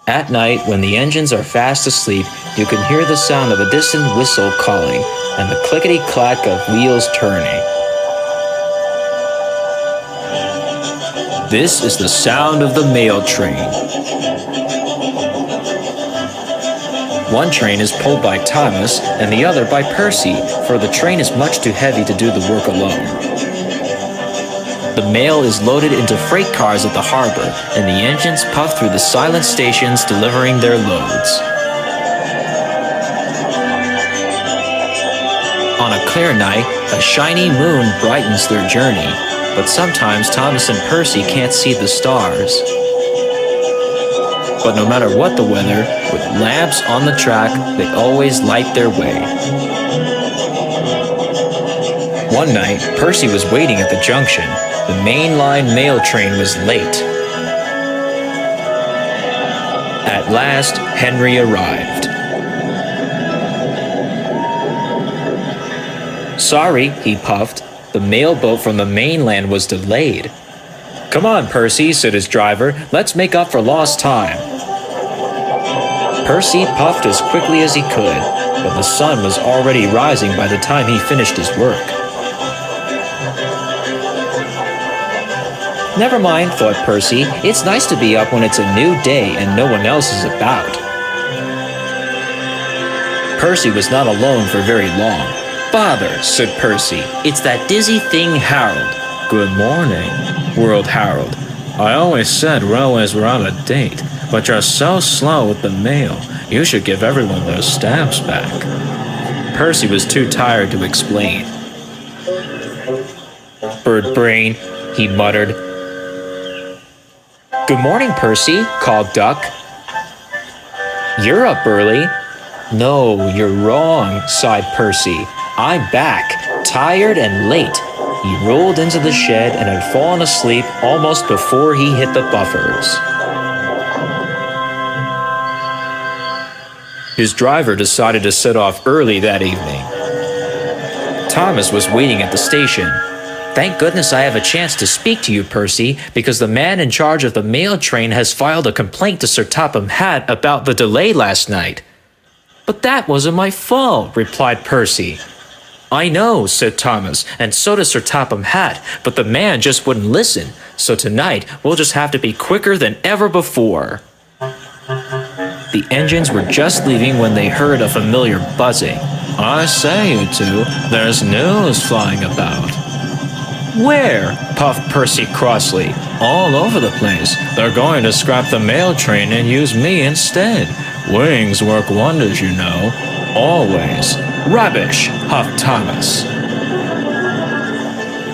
At night, when the engines are fast asleep, you can hear the sound of a distant whistle calling and the clickety-clack of wheels turning. This is the sound of the mail train. One train is pulled by Thomas and the other by Percy, for the train is much too heavy to do the work alone. The mail is loaded into freight cars at the harbor, and the engines puff through the silent stations delivering their loads. On a clear night, a shiny moon brightens their journey, but sometimes Thomas and Percy can't see the stars. But no matter what the weather, with lamps on the track, they always light their way. One night, Percy was waiting at the junction. The mainline mail train was late. At last, Henry arrived. Sorry, he puffed. The mail boat from the mainland was delayed. Come on, Percy, said his driver. Let's make up for lost time. Percy puffed as quickly as he could, but the sun was already rising by the time he finished his work. Never mind, thought Percy. It's nice to be up when it's a new day and no one else is about. Percy was not alone for very long. Father, said Percy, it's that dizzy thing Harold. Good morning, whirled Harold. I always said railways were out of date, but you're so slow with the mail. You should give everyone their stamps back. Percy was too tired to explain. Bird brain, he muttered. Good morning, Percy, called Duck. You're up early. No, you're wrong, sighed Percy. I'm back, tired and late. He rolled into the shed and had fallen asleep almost before he hit the buffers. His driver decided to set off early that evening. Thomas was waiting at the station. Thank goodness I have a chance to speak to you, Percy, because the man in charge of the mail train has filed a complaint to Sir Topham Hatt about the delay last night. But that wasn't my fault, replied Percy. I know, said Thomas, and so does Sir Topham Hatt, but the man just wouldn't listen, so tonight we'll just have to be quicker than ever before. The engines were just leaving when they heard a familiar buzzing. I say, you two, there's news flying about. Where? Puffed Percy crossly. All over the place. They're going to scrap the mail train and use me instead. Wings work wonders, you know. Always. Rubbish, huffed Thomas.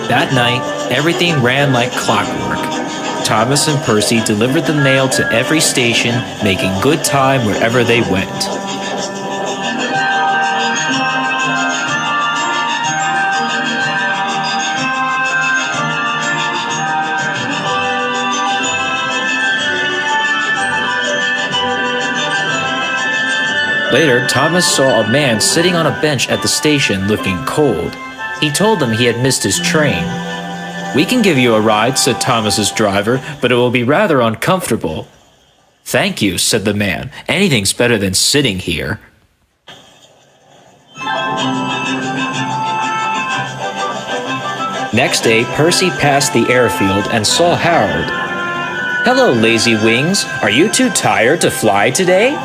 That night, everything ran like clockwork. Thomas and Percy delivered the mail to every station, making good time wherever they went. Later, Thomas saw a man sitting on a bench at the station looking cold. He told them he had missed his train. We can give you a ride, said Thomas's driver, but it will be rather uncomfortable. Thank you, said the man. Anything's better than sitting here. Next day, Percy passed the airfield and saw Harold. Hello, lazy wings. Are you too tired to fly today?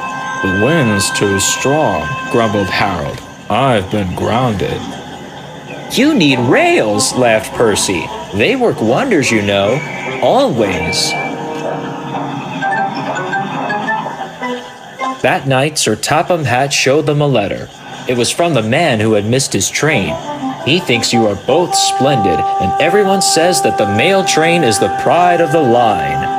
The wind's too strong, grumbled Harold. I've been grounded. You need rails, laughed Percy. They work wonders, you know. Always. That night, Sir Topham Hatt showed them a letter. It was from the man who had missed his train. He thinks you are both splendid, and everyone says that the mail train is the pride of the line.